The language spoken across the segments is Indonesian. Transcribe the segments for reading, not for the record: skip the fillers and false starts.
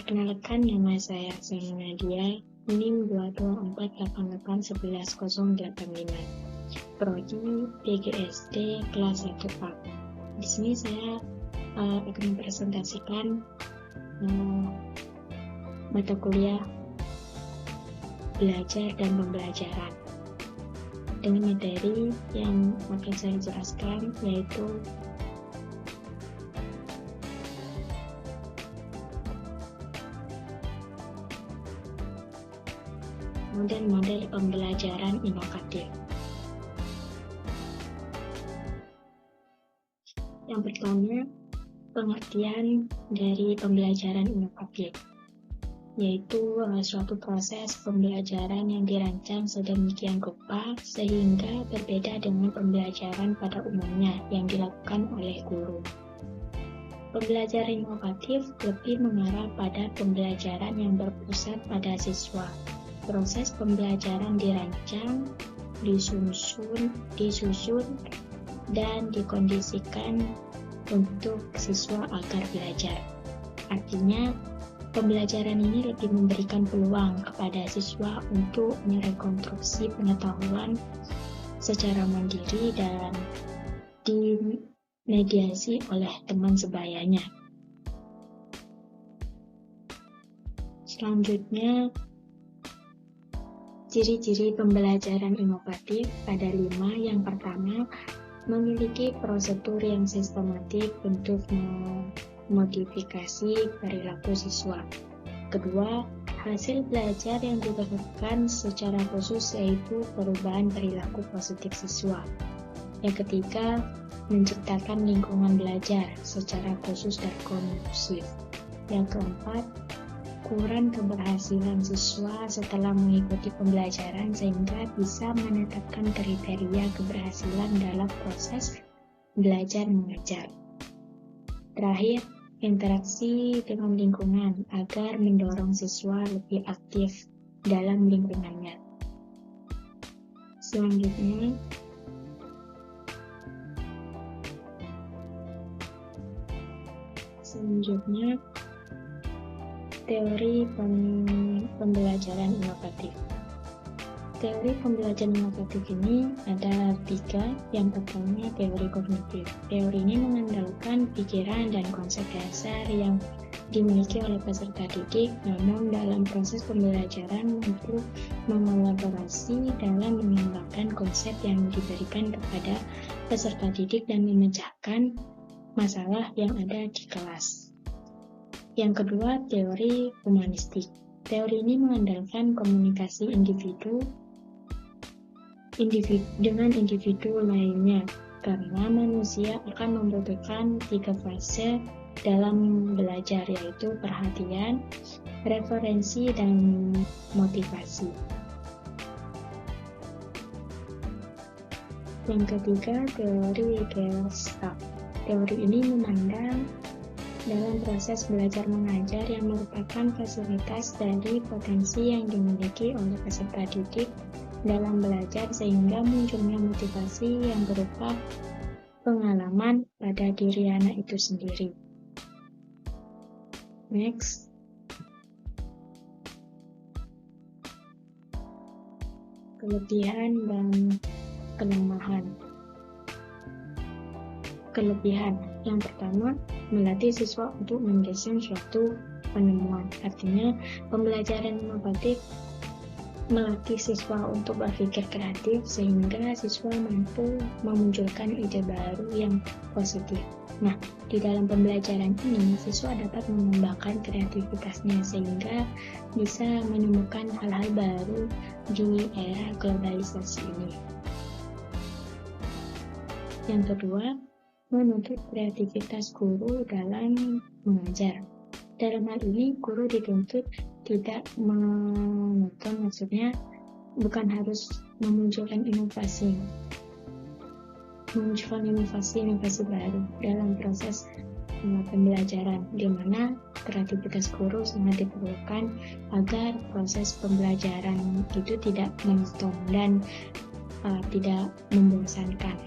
Perkenalkan, nama saya Aksana Nadia, NIM 224881185, Prodi PGSD kelas 1A. Di sini saya akan mempresentasikan mata kuliah belajar dan pembelajaran dengan materi yang akan saya jelaskan, yaitu model-model pembelajaran inovatif. Yang pertama, pengertian dari pembelajaran inovatif, yaitu suatu proses pembelajaran yang dirancang sedemikian rupa sehingga berbeda dengan pembelajaran pada umumnya yang dilakukan oleh guru. Pembelajaran inovatif lebih mengarah pada pembelajaran yang berpusat pada siswa. Proses pembelajaran dirancang, disusun, dan dikondisikan untuk siswa agar belajar. Artinya, pembelajaran ini lebih memberikan peluang kepada siswa untuk merekonstruksi pengetahuan secara mandiri dan dimediasi oleh teman sebayanya. Selanjutnya, ciri-ciri pembelajaran inovatif ada 5. Yang pertama, memiliki prosedur yang sistematik untuk memodifikasi perilaku siswa. Kedua, hasil belajar yang didapatkan secara khusus yaitu perubahan perilaku positif siswa. Yang ketiga, menciptakan lingkungan belajar secara khusus dan kondusif. Yang keempat, ukuran keberhasilan siswa setelah mengikuti pembelajaran sehingga bisa menetapkan kriteria keberhasilan dalam proses belajar mengajar. Terakhir, interaksi dengan lingkungan agar mendorong siswa lebih aktif dalam lingkungannya. Selanjutnya, teori pembelajaran inovatif. Teori pembelajaran inovatif ini ada 3. Yang pertama, teori kognitif. Teori ini mengandalkan pikiran dan konsep dasar yang dimiliki oleh peserta didik, namun dalam proses pembelajaran untuk mengelaborasi dalam mengembangkan konsep yang diberikan kepada peserta didik dan memecahkan masalah yang ada di kelas. Yang kedua, teori humanistik. Teori ini mengandalkan komunikasi individu dengan individu lainnya, karena manusia akan membutuhkan 3 fase dalam belajar, yaitu perhatian, referensi, dan motivasi. Yang ketiga, teori Gestalt. Teori ini memandang dalam proses belajar mengajar yang merupakan fasilitas dari potensi yang dimiliki oleh peserta didik dalam belajar sehingga munculnya motivasi yang berupa pengalaman pada diri anak itu sendiri. Next. Kelebihan dan kelemahan. Kelebihan yang pertama, melatih siswa untuk mendesain suatu penemuan. Artinya, pembelajaran inovatif melatih siswa untuk berpikir kreatif sehingga siswa mampu memunculkan ide baru yang positif. Nah, di dalam pembelajaran ini, siswa dapat mengembangkan kreativitasnya sehingga bisa menemukan hal-hal baru di era globalisasi ini. Yang kedua, menuntut kreativitas guru dalam mengajar. Dalam hal ini, guru dituntut tidak menonton, maksudnya bukan harus memunculkan inovasi baru dalam proses pembelajaran, di mana kreativitas guru sangat diperlukan agar proses pembelajaran itu tidak monoton dan tidak membosankan.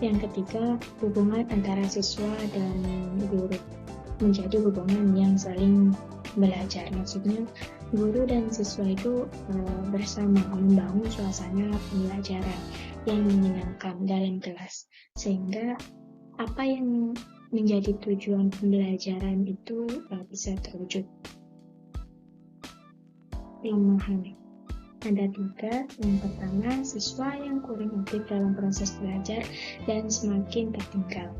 Yang ketiga, hubungan antara siswa dan guru. menjadi hubungan yang saling belajar. Maksudnya guru dan siswa itu bersama membangun suasana pembelajaran yang menyenangkan dalam kelas, sehingga apa yang menjadi tujuan pembelajaran itu bisa terwujud. Memahami. Ada 3. Yang pertama, siswa yang kurang aktif dalam proses belajar dan semakin tertinggal.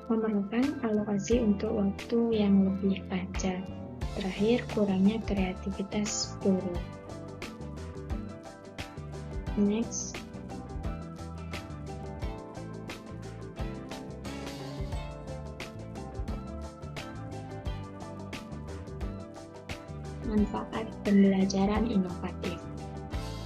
Memerlukan alokasi untuk waktu yang lebih panjang. Terakhir, kurangnya kreativitas guru. Next. Manfaat pembelajaran inovatif.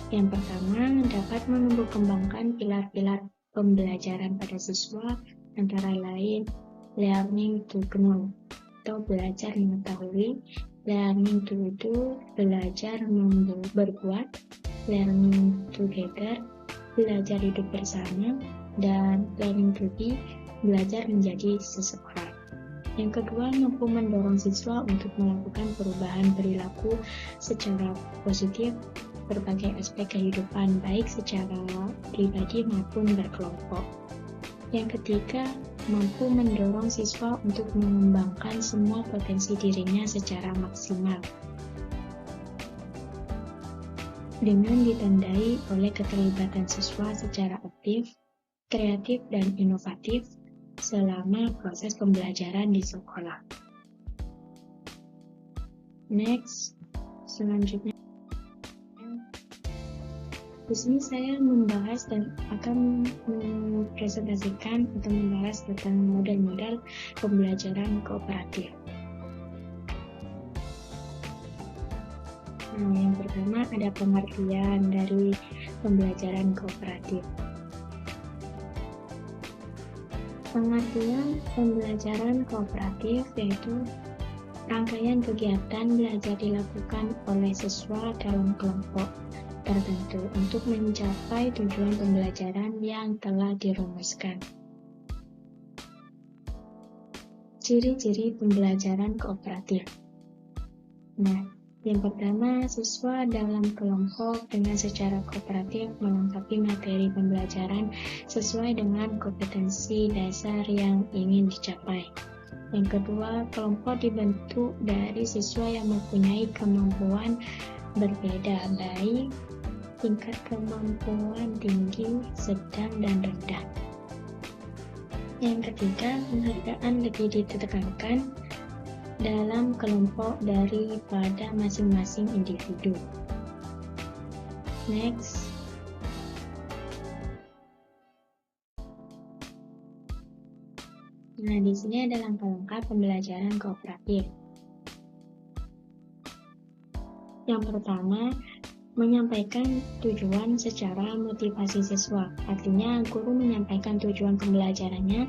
Yang pertama, dapat menumbuh kembangkan pilar-pilar pembelajaran pada siswa, antara lain learning to know atau belajar mengetahui, learning to do belajar berbuat, learning together belajar hidup bersama, dan learning to be belajar menjadi seseorang. Yang kedua, mampu mendorong siswa untuk melakukan perubahan perilaku secara positif berbagai aspek kehidupan, baik secara pribadi maupun berkelompok. Yang ketiga, mampu mendorong siswa untuk mengembangkan semua potensi dirinya secara maksimal, dengan ditandai oleh keterlibatan siswa secara aktif, kreatif, dan inovatif selama proses pembelajaran di sekolah. Next, selanjutnya, di sini saya membahas dan akan mempresentasikan atau membahas tentang model-model pembelajaran kooperatif. Nah, yang pertama ada pengertian dari pembelajaran kooperatif. Pengertian pembelajaran kooperatif yaitu rangkaian kegiatan belajar dilakukan oleh siswa dalam kelompok tertentu untuk mencapai tujuan pembelajaran yang telah dirumuskan. Ciri-ciri pembelajaran kooperatif. Nah, yang pertama, siswa dalam kelompok dengan secara kooperatif melengkapi materi pembelajaran sesuai dengan kompetensi dasar yang ingin dicapai. Yang kedua, kelompok dibentuk dari siswa yang mempunyai kemampuan berbeda, baik tingkat kemampuan tinggi, sedang, dan rendah. Yang ketiga, penghargaan lebih ditekankan dalam kelompok daripada masing-masing individu. Next. Nah, di sini ada langkah-langkah pembelajaran kooperatif. Yang pertama, menyampaikan tujuan secara motivasi siswa. Artinya, guru menyampaikan tujuan pembelajarannya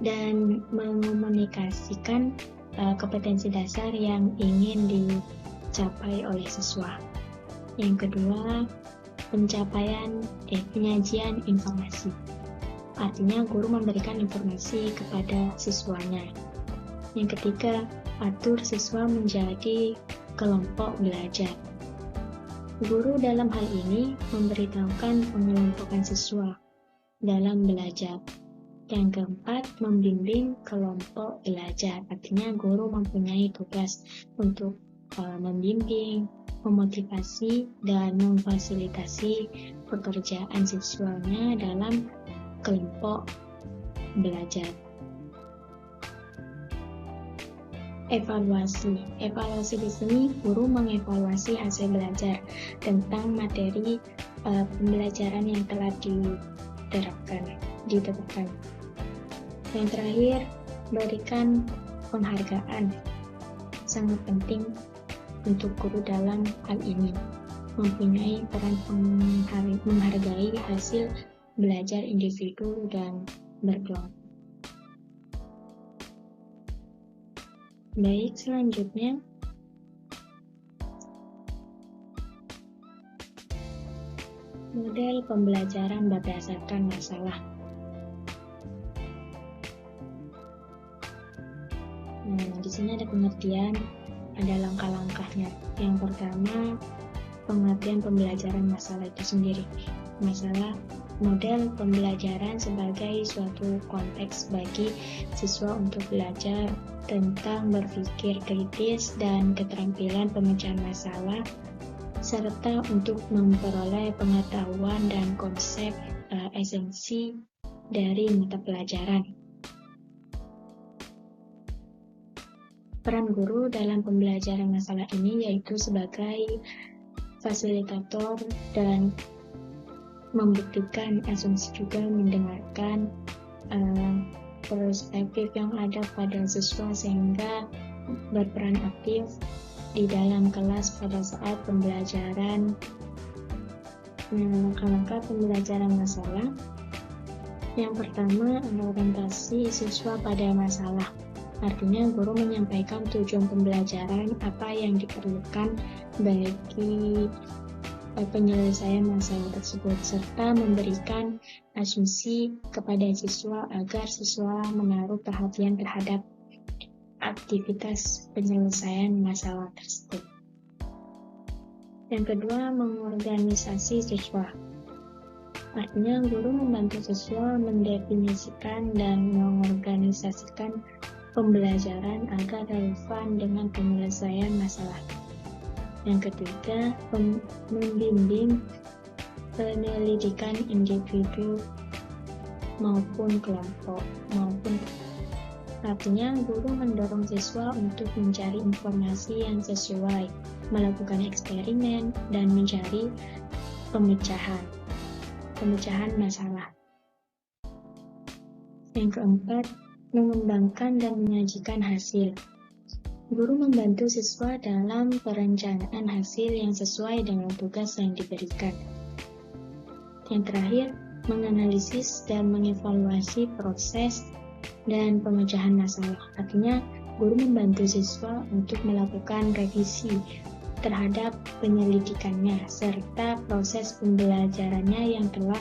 dan mengomunikasikan kompetensi dasar yang ingin dicapai oleh siswa. Yang kedua, penyajian informasi. Artinya guru memberikan informasi kepada siswanya. Yang ketiga, atur siswa menjadi kelompok belajar. Guru dalam hal ini memberitahukan pengelompokan siswa dalam belajar. Yang keempat, membimbing kelompok belajar. Artinya guru mempunyai tugas untuk membimbing, memotivasi, dan memfasilitasi pekerjaan siswanya dalam kelompok belajar. Evaluasi. Evaluasi di sini guru mengevaluasi hasil belajar tentang materi pembelajaran yang telah diterapkan. Yang terakhir, berikan penghargaan. Sangat penting untuk guru dalam hal ini, mempunyai peran menghargai hasil belajar individu dan berkelompok. Baik, selanjutnya model pembelajaran berdasarkan masalah. Nah, di sini ada pengertian, ada langkah-langkahnya. Yang pertama, pengertian pembelajaran masalah itu sendiri. Masalah model pembelajaran sebagai suatu konteks bagi siswa untuk belajar tentang berpikir kritis dan keterampilan pemecahan masalah, serta untuk memperoleh pengetahuan dan konsep esensi dari mata pelajaran. Peran guru dalam pembelajaran masalah ini yaitu sebagai fasilitator dan membuktikan asumsi, juga mendengarkan perspektif yang ada pada siswa sehingga berperan aktif di dalam kelas pada saat pembelajaran. Langkah-langkah pembelajaran masalah. Yang pertama, orientasi siswa pada masalah. Artinya guru menyampaikan tujuan pembelajaran, apa yang diperlukan bagi penyelesaian masalah tersebut, serta memberikan asumsi kepada siswa agar siswa menaruh perhatian terhadap aktivitas penyelesaian masalah tersebut. Yang kedua, mengorganisasi siswa. Artinya guru membantu siswa mendefinisikan dan mengorganisasikan pembelajaran agar relevan dengan penyelesaian masalah. Yang ketiga, membimbing penyelidikan individu maupun kelompok. Artinya guru mendorong siswa untuk mencari informasi yang sesuai, melakukan eksperimen, dan mencari pemecahan masalah. Yang keempat, mengembangkan dan menyajikan hasil. Guru membantu siswa dalam perencanaan hasil yang sesuai dengan tugas yang diberikan. Yang terakhir, menganalisis dan mengevaluasi proses dan pemecahan masalah. Artinya, guru membantu siswa untuk melakukan revisi terhadap penyelidikannya serta proses pembelajarannya yang telah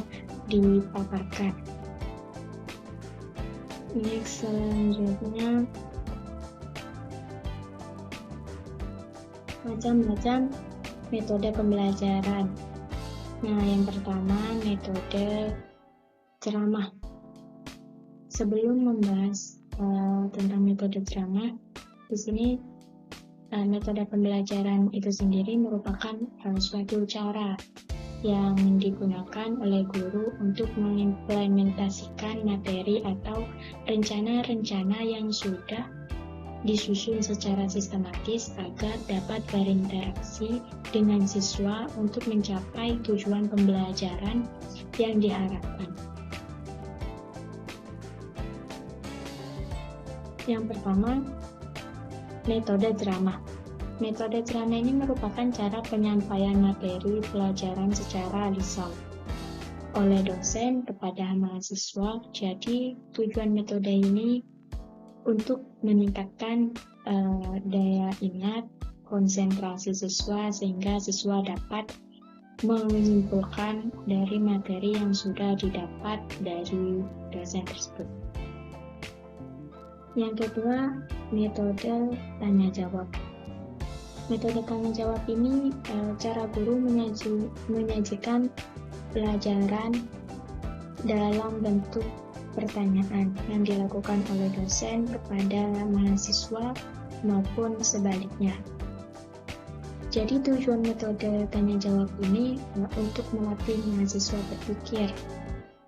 dipaparkan. Next, selanjutnya, macam-macam metode pembelajaran. Nah, yang pertama, metode ceramah. Sebelum membahas tentang metode ceramah, di sini metode pembelajaran itu sendiri merupakan suatu cara yang digunakan oleh guru untuk mengimplementasikan materi atau rencana-rencana yang sudah disusun secara sistematis agar dapat berinteraksi dengan siswa untuk mencapai tujuan pembelajaran yang diharapkan. Yang pertama, metode ceramah. Metode ceramah ini merupakan cara penyampaian materi pelajaran secara lisan oleh dosen kepada mahasiswa. Jadi, tujuan metode ini untuk meningkatkan daya ingat, konsentrasi siswa sehingga siswa dapat menyimpulkan dari materi yang sudah didapat dari dosen tersebut. Yang kedua, metode tanya jawab. Metode tanya jawab ini cara guru menyajikan pelajaran dalam bentuk pertanyaan yang dilakukan oleh dosen kepada mahasiswa maupun sebaliknya. Jadi tujuan metode tanya jawab ini untuk melatih mahasiswa berpikir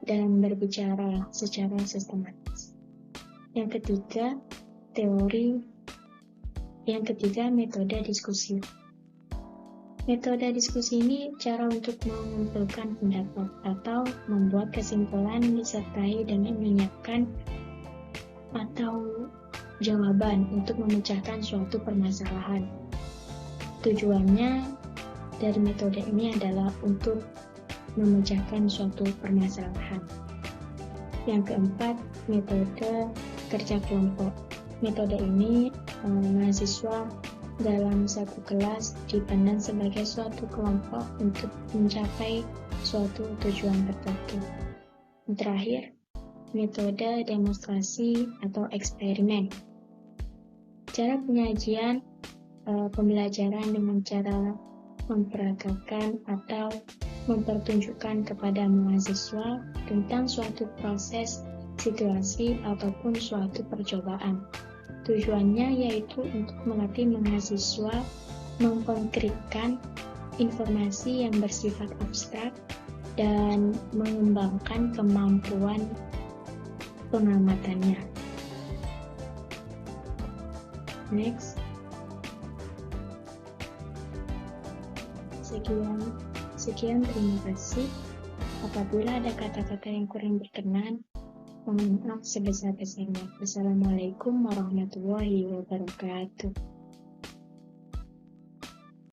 dan berbicara secara sistematis. Yang ketiga, teori. Yang ketiga, metode diskusi. Metode diskusi ini cara untuk mengumpulkan pendapat atau membuat kesimpulan disertai dengan menyiapkan atau jawaban untuk memecahkan suatu permasalahan. Tujuannya dari metode ini adalah untuk memecahkan suatu permasalahan. Yang keempat, metode kerja kelompok. Metode ini mahasiswa dalam satu kelas dipandang sebagai suatu kelompok untuk mencapai suatu tujuan tertentu. Yang terakhir, metode demonstrasi atau eksperimen. Cara penyajian pembelajaran dengan cara memperagakan atau mempertunjukkan kepada mahasiswa tentang suatu proses, situasi, ataupun suatu percobaan. Tujuannya yaitu untuk melatih mahasiswa mengkonkretkan informasi yang bersifat abstrak dan mengembangkan kemampuan pengamatannya. Next. Sekian, terima kasih. Apabila ada kata-kata yang kurang berkenan, mohon maaf sebesar-besarnya. Wassalamualaikum warahmatullahi wabarakatuh.